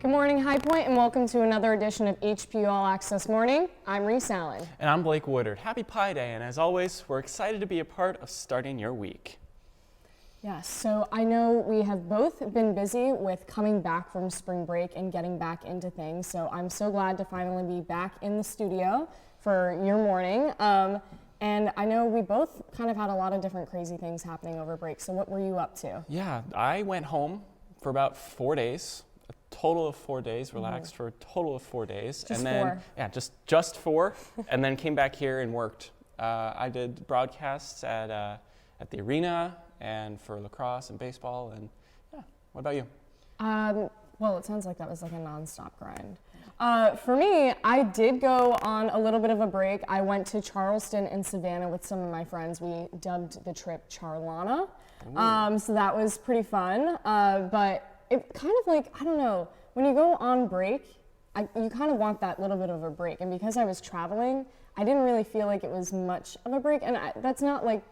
Good morning, High Point, and welcome to another edition of HPU All Access Morning. I'm Reese Allen. And I'm Blake Woodard. Happy Pi Day, and as always, we're excited to be a part of starting your week. Yes, so I know we have both been busy with coming back from spring break and getting back into things, so I'm so glad to finally be back in the studio for your morning. And I know we both kind of had a lot of different crazy things happening over break, so what were you up to? Yeah, I went home for about 4 days, a total of 4 days, relaxed for a total of 4 days. Just and then, four. Yeah, just four, and then came back here and worked. I did broadcasts at the arena and for lacrosse and baseball, and yeah, what about you? Well, it sounds like that was like a nonstop grind. For me, I did go on a little bit of a break. I went to Charleston and Savannah with some of my friends. We dubbed the trip Charlana. So that was pretty fun. But it kind of like, I don't know, when you go on break, you kind of want that little bit of a break. And because I was traveling, I didn't really feel like it was much of a break. And that's not like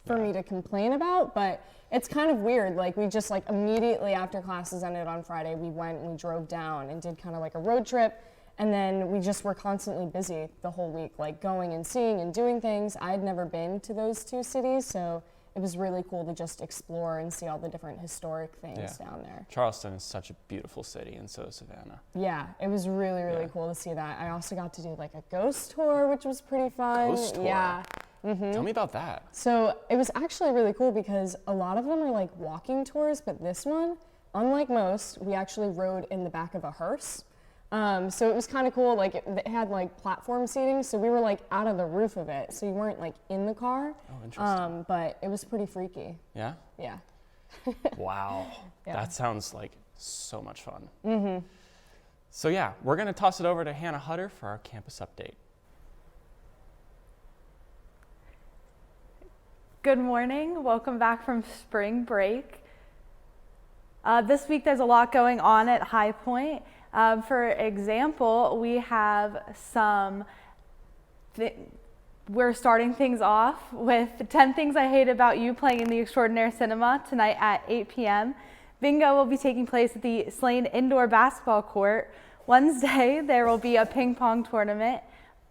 for me to complain about, but it's kind of weird. Like we just like immediately after classes ended on Friday, we went and we drove down and did kind of like a road trip. And then we just were constantly busy the whole week, like going and seeing and doing things. I had never been to those two cities, so it was really cool to just explore and see all the different historic things down there. Charleston is such a beautiful city, and so is Savannah. Yeah, it was really, really cool to see that. I also got to do like a ghost tour, which was pretty fun. Ghost tour? Yeah. Tell me about that. So it was actually really cool because a lot of them are like walking tours, but this one, unlike most, we actually rode in the back of a hearse. So it was kind of cool. Like it had like platform seating, so we were like out of the roof of it, so you weren't like in the car. Oh, interesting. But it was pretty freaky. Yeah? Yeah. Wow. Yeah. That sounds like so much fun. So yeah, we're going to toss it over to Hannah Hutter for our campus update. Good morning. Welcome back from spring break. This week there's a lot going on at High Point. For example, we have we're starting things off with 10 Things I Hate About You playing in the Extraordinaire Cinema tonight at 8 p.m. Bingo will be taking place at the Slane Indoor Basketball Court. Wednesday, there will be a ping pong tournament.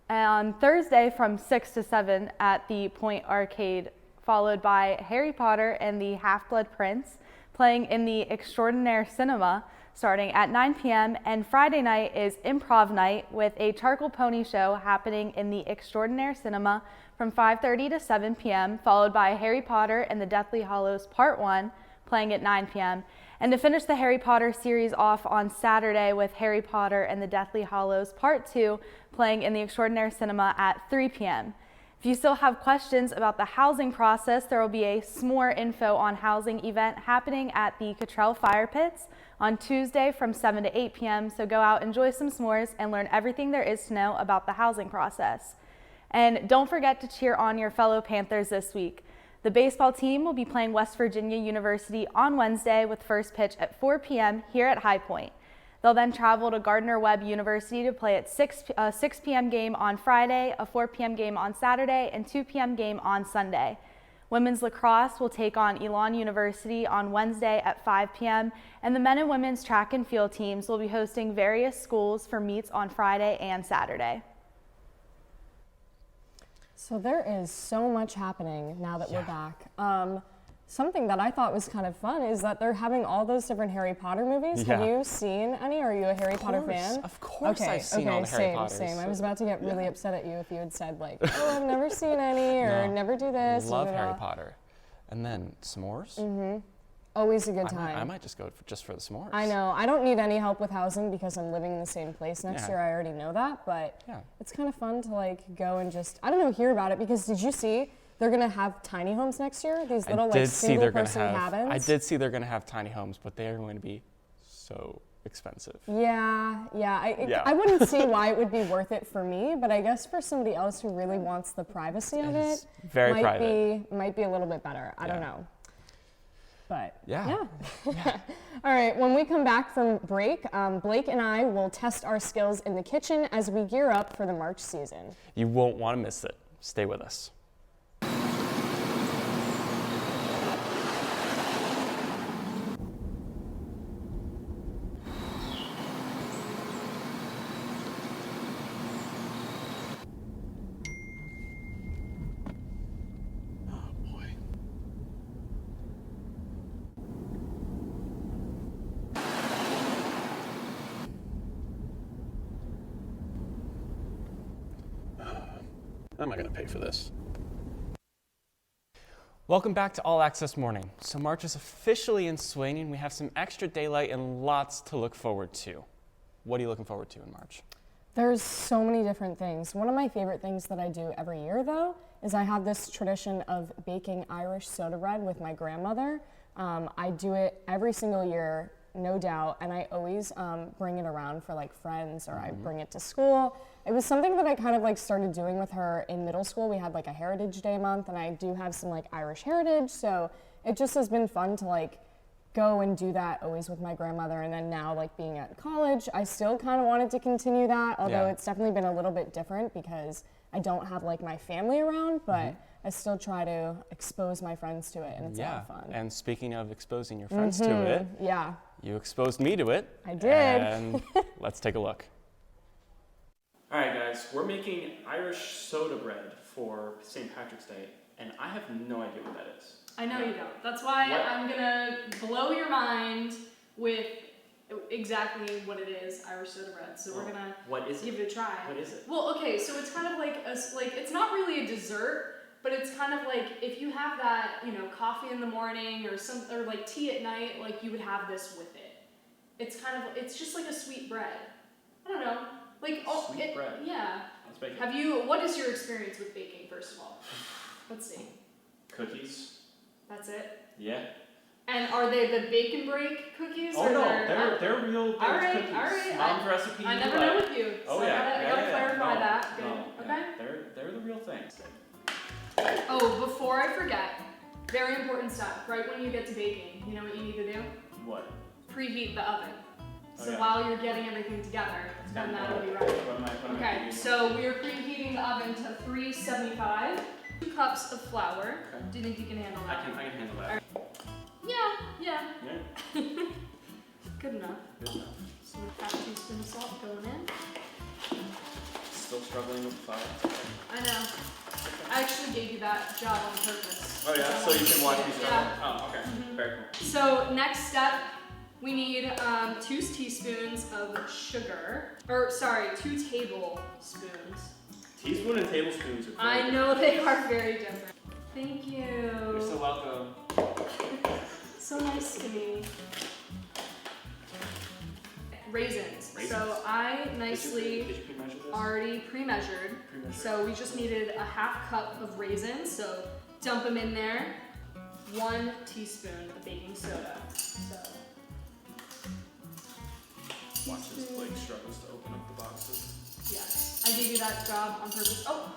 On Thursday from 6 to 7 at the Point Arcade, followed by Harry Potter and the Half-Blood Prince playing in the Extraordinaire Cinema starting at 9 p.m. And Friday night is Improv Night with a charcoal pony show happening in the Extraordinaire Cinema from 5:30 to 7 p.m., followed by Harry Potter and the Deathly Hallows Part 1 playing at 9 p.m. And to finish the Harry Potter series off on Saturday with Harry Potter and the Deathly Hallows Part 2 playing in the Extraordinaire Cinema at 3 p.m. If you still have questions about the housing process, there will be a s'more info on housing event happening at the Cottrell Fire Pits on Tuesday from 7 to 8 p.m. So go out, enjoy some s'mores, and learn everything there is to know about the housing process. And don't forget to cheer on your fellow Panthers this week. The baseball team will be playing West Virginia University on Wednesday with first pitch at 4 p.m. here at High Point. They'll then travel to Gardner-Webb University to play at 6 p.m. game on Friday, a 4 p.m. game on Saturday, and 2 p.m. game on Sunday. Women's lacrosse will take on Elon University on Wednesday at 5 p.m., and the men and women's track and field teams will be hosting various schools for meets on Friday and Saturday. So there is so much happening now that we're back. Something that I thought was kind of fun is that they're having all those different Harry Potter movies. Yeah. Have you seen any? Are you a Harry Potter fan? Of course I've seen all the Harry Potters. Same. I was about to get really upset at you if you had said like, oh, I've never seen any or never do this. Love Harry Potter. And then s'mores? Always a good time. I might just go just for the s'mores. I know. I don't need any help with housing because I'm living in the same place next year. I already know that, but it's kind of fun to like go and just, I don't know, hear about it because did you see they're going to have tiny homes next year? These little like single person cabins? I did see they're going to have tiny homes, but they are going to be so expensive. I wouldn't see why it would be worth it for me, but I guess for somebody else who really wants the privacy of it, very might be a little bit better. I don't know. But yeah. All right, when we come back from break, Blake and I will test our skills in the kitchen as we gear up for the March season. You won't want to miss it. Stay with us. How am I going to pay for this? Welcome back to All Access Morning. So March is officially in swing and we have some extra daylight and lots to look forward to. What are you looking forward to in March? There's so many different things. One of my favorite things that I do every year, though, is I have this tradition of baking Irish soda bread with my grandmother. I do it every single year, no doubt, and I always bring it around for like friends, or I bring it to school. It was something that I kind of like started doing with her in middle school. We had like a Heritage Day month, and I do have some like Irish heritage, so it just has been fun to like go and do that always with my grandmother. And then now, like being at college, I still kind of wanted to continue that, although it's definitely been a little bit different because I don't have like my family around, but I still try to expose my friends to it, and it's a lot of fun. And speaking of exposing your friends to it, you exposed me to it. I did. And let's take a look. All right, guys, we're making Irish soda bread for St. Patrick's Day, and I have no idea what that is. I know you don't. That's why I'm gonna blow your mind with exactly what it is, Irish soda bread. So we're gonna give it a try. What is it? Well, okay, so it's kind of like it's not really a dessert, but it's kind of like if you have that, coffee in the morning or like tea at night, like you would have this with it. It's just like a sweet bread. I don't know. Sweet bread. Yeah. Let's bake it. What is your experience with baking, first of all? Let's see. Cookies. That's it? Yeah. And are they the bake and break cookies? Oh, no, they're real baked cookies. All right. Mom's recipe. I never know with you. Oh, so yeah. I gotta clarify No, that. Good. no, Okay. yeah, they're the real things. Oh, before I forget, very important step. Right when you get to baking, you know what you need to do? What? Preheat the oven. So yeah. while you're getting everything together, then that'll be right. What am I Okay, so we are preheating the oven to 375. 2 cups of flour. Okay. Do you think you can handle I that? can handle that. Yeah. Yeah. Good enough. Good enough. So we've got 2 spoons of salt going in. Still struggling with the flour. I know. I actually gave you that job on purpose. Oh yeah, so you can watch me struggle. Yeah. Oh, okay. Very cool. So next step, we need 2 teaspoons of sugar. 2 tablespoons. Teaspoon and tablespoons are very I know they are very different. Thank you. You're so welcome. So nice to me. Raisins. So I nicely Did you pre-measure this? already pre-measured. So we just needed a half cup of raisins. So dump them in there. 1 teaspoon of baking soda. So Watch as Blake struggles to open up the boxes. yes, I gave you that job on purpose. Oh.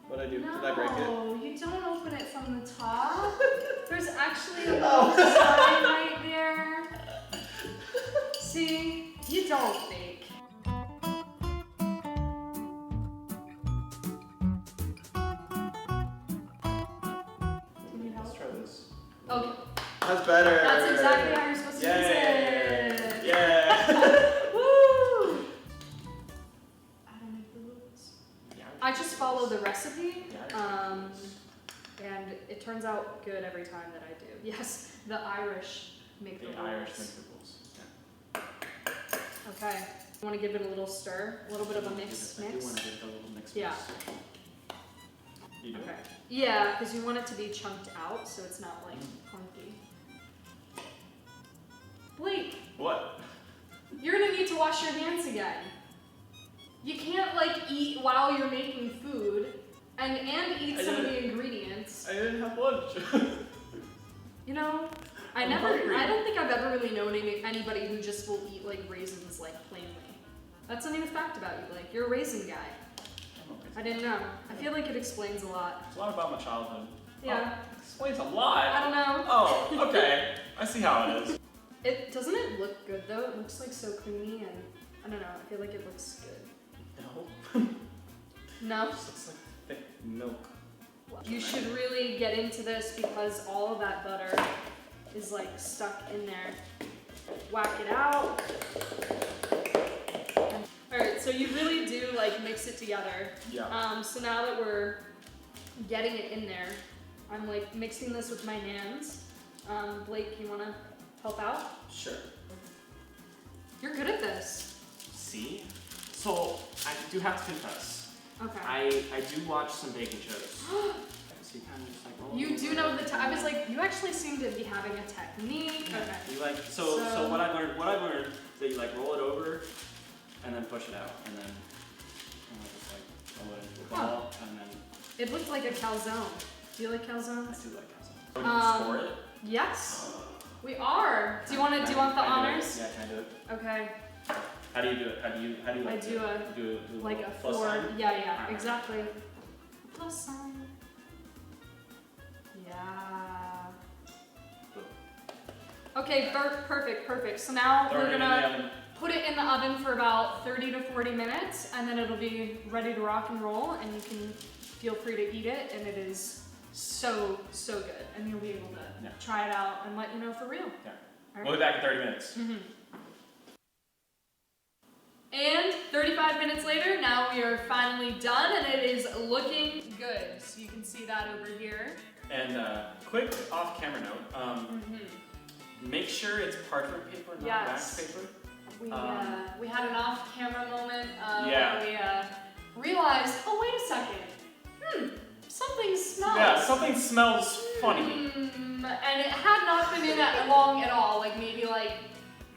What'd I do? No, Did I break it? you don't open it from the top. There's actually a little side right there. See, you don't bake. Do you need help? Let's try this. Okay, That's better. that's exactly how you're supposed to use Yay! it. Yeah. Woo! I don't make the rules. Yeah. I just follow the recipe. Yeah. And it turns out good every time that I do. Yes, the Irish make the The rules. Irish make the rules. Yeah. Okay. You want to give it a little stir? A little bit of a mix? I do want to give it a little mix. Yeah. You do Okay. it? Yeah, because you want it to be chunked out so it's not like clunky. Blake, What? you're gonna need to wash your hands again. You can't like eat while you're making food and eat some of the ingredients. I didn't have lunch. You know, I I'm don't think I've ever really known anybody who just will eat like raisins like plainly. That's a new fact about you, like you're a raisin guy. I didn't know. I feel like it explains a lot. It's a lot about my childhood. Yeah. Oh, explains a lot. I don't know. Oh, okay. I see how it is. Doesn't it look good though? It looks like so creamy and I don't know. I feel like it looks good. No. No. It just looks like thick milk. You should really get into this because all of that butter is like stuck in there. Whack it out. Alright, so you really do like mix it together. Yeah. So now that we're getting it in there, I'm like mixing this with my hands. Blake, you wanna help out? Sure. You're good at this. See? So, I do have to confess, Okay. I do watch some baking shows. So you kind of just like roll You it do over. know the. I was like, you actually seem to be having a technique. Yeah. Okay. You like so what I learned is that you like roll it over and then push it out and then just like roll it into a ball and then. It looked like a calzone. Do you like calzones? I do like calzone. So you score it? Yes. We are. Do you want the Can I do it? honors? Yeah, can I do it? Okay. How do you do it? How do you like I to do do like a plus 4. sign? Yeah, Alright. exactly. Plus sign. Yeah. Boom. Okay, perfect. So now Throw we're it in the gonna oven. put it in the oven for about 30 to 40 minutes, and then it'll be ready to rock and roll, and you can feel free to eat it, and it is so good, and you'll be able to try it out and let you know for real. Yeah. All We'll be back in 30 minutes. And 35 minutes later, now we are finally done, and it is looking good. So you can see that over here. And quick off-camera note, make sure it's parchment paper, not wax paper. We had an off-camera moment Yeah. where we realized, oh wait a second, something smells. Yeah, something smells funny. And it had not been in that long at all, like maybe like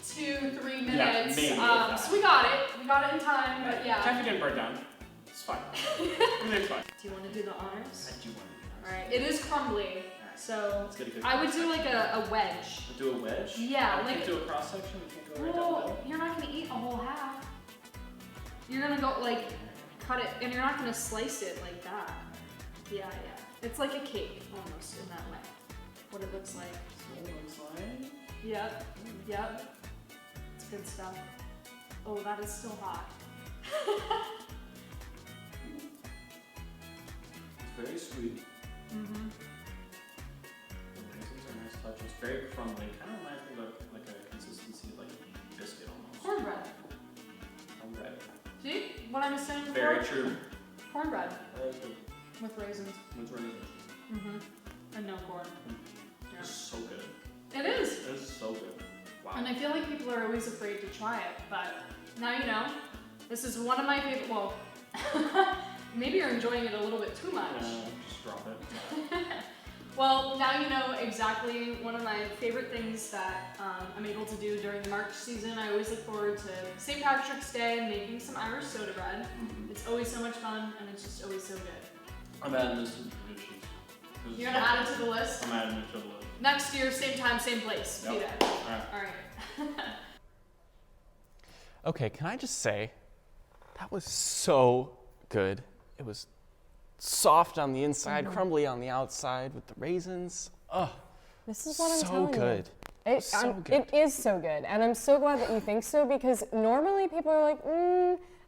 2-3 minutes. Yeah, maybe. So we got it in time, but yeah. Technically didn't burn down. It's fine. It's fine. Do you want to do the honors? I do want to. Alright, it is crumbly, so Let's get a good I would do cross-section. like a wedge. Do a wedge? Yeah, You like can't do a cross section. You can't go right down the well, middle. you're not gonna eat a whole half. You're gonna go like cut it, and you're not gonna slice it like that. Yeah. It's like a cake almost in that way. What it looks like. So it looks like. Yep. It's good stuff. Oh, that is still hot. It's very sweet. The raisins are nice touch. It's very crumbly. Kind of reminds me of like a consistency of like a biscuit almost. Cornbread. Cornbread. See what I was saying before? Very true. Cornbread Very true. with raisins. With raisins. And no corn. It's so good. It is. It's so good. Wow. And I feel like people are always afraid to try it, but now you know. This is one of my favorite. Well, maybe you're enjoying it a little bit too much. Just drop it. Well, now you know exactly one of my favorite things that I'm able to do during the March season. I always look forward to St. Patrick's Day and making some Irish soda bread. It's always so much fun, and it's just always so good. I'm adding this to the traditions. You're gonna add it to the list? I'm adding it to the list. Next year, same time, same place. Be Yep. there. Alright. All right. Okay, can I just say, that was so good. It was soft on the inside, crumbly on the outside with the raisins. Oh, This is what I'm so telling good. you. It is so good, and I'm so glad that you think so, because normally people are like,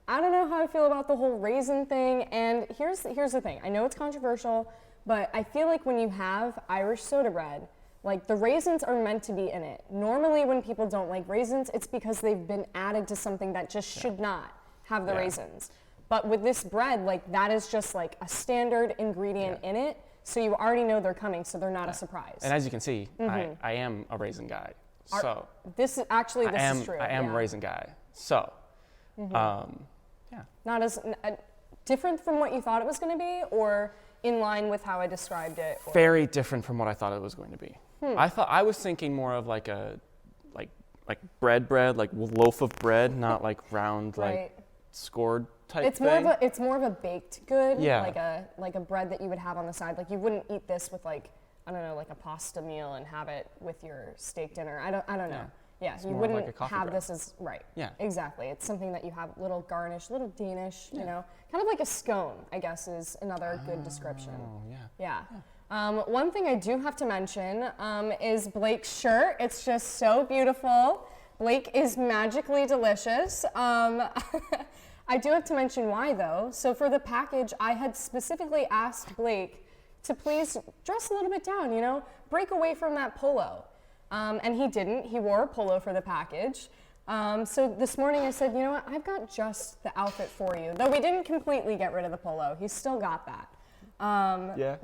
I don't know how I feel about the whole raisin thing. And here's the thing. I know it's controversial, but I feel like when you have Irish soda bread, like the raisins are meant to be in it. Normally when people don't like raisins, it's because they've been added to something that just should not have the raisins. But with this bread, like that is just like a standard ingredient in it. So you already know they're coming, so they're not a surprise. And as you can see, I am a raisin guy. So This is true. I am a raisin guy. So, Not as different from what you thought it was going to be, or in line with how I described it. Or? very different from what I thought it was going to be. I was thinking more of like a like bread, like loaf of bread, not like round like scored type It's thing. it's more of a baked good, Yeah. like a bread that you would have on the side. Like you wouldn't eat this with like, I don't know, like a pasta meal and have it with your steak dinner. I don't know. Yeah, you more of wouldn't like a coffee have bread. this as Yeah. Exactly. It's something that you have little garnish, little Danish, you know, kind of like a scone, I guess is another good description. Oh yeah. Yeah. One thing I do have to mention is Blake's shirt. It's just so beautiful. Blake is magically delicious. I do have to mention why though. So for the package, I had specifically asked Blake to please dress a little bit down, you know, break away from that polo. And he didn't. He wore a polo for the package. So this morning I said, you know what, I've got just the outfit for you. Though we didn't completely get rid of the polo. He's still got that.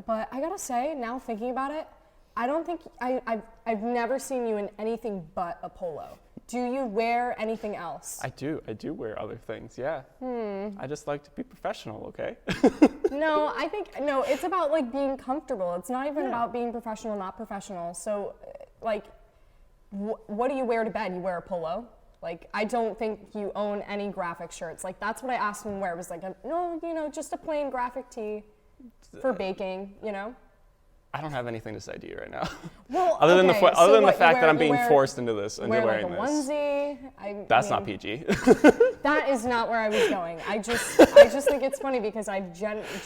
But I gotta say, now thinking about it, I don't think, I've never seen you in anything but a polo. Do you wear anything else? I do wear other things, yeah. I just like to be professional, okay? No, I think, no, it's about like being comfortable. It's not even about being professional, not professional. So like, what do you wear to bed? You wear a polo? Like, I don't think you own any graphic shirts. Like, that's what I asked him to wear. It was like, no, you know, just a plain graphic tee for baking, you know? I don't have anything to say to you right now. Well, other than the fact that I'm being wear, forced into this and wear wearing like a this. onesie. That's not PG. That is not where I was going. I just think it's funny because I've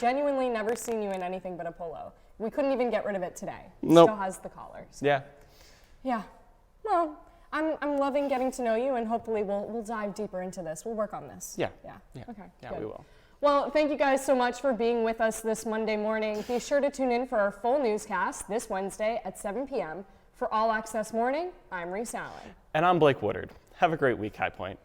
genuinely never seen you in anything but a polo. We couldn't even get rid of it today. It Nope. still has the collar. So. Yeah. Yeah. Well, I'm loving getting to know you, and hopefully we'll dive deeper into this. We'll work on this. Yeah. Yeah. Yeah. Okay. Yeah, good. we will. Well, thank you guys so much for being with us this Monday morning. Be sure to tune in for our full newscast this Wednesday at 7 p.m. For All Access Morning, I'm Reese Allen. And I'm Blake Woodard. Have a great week, High Point.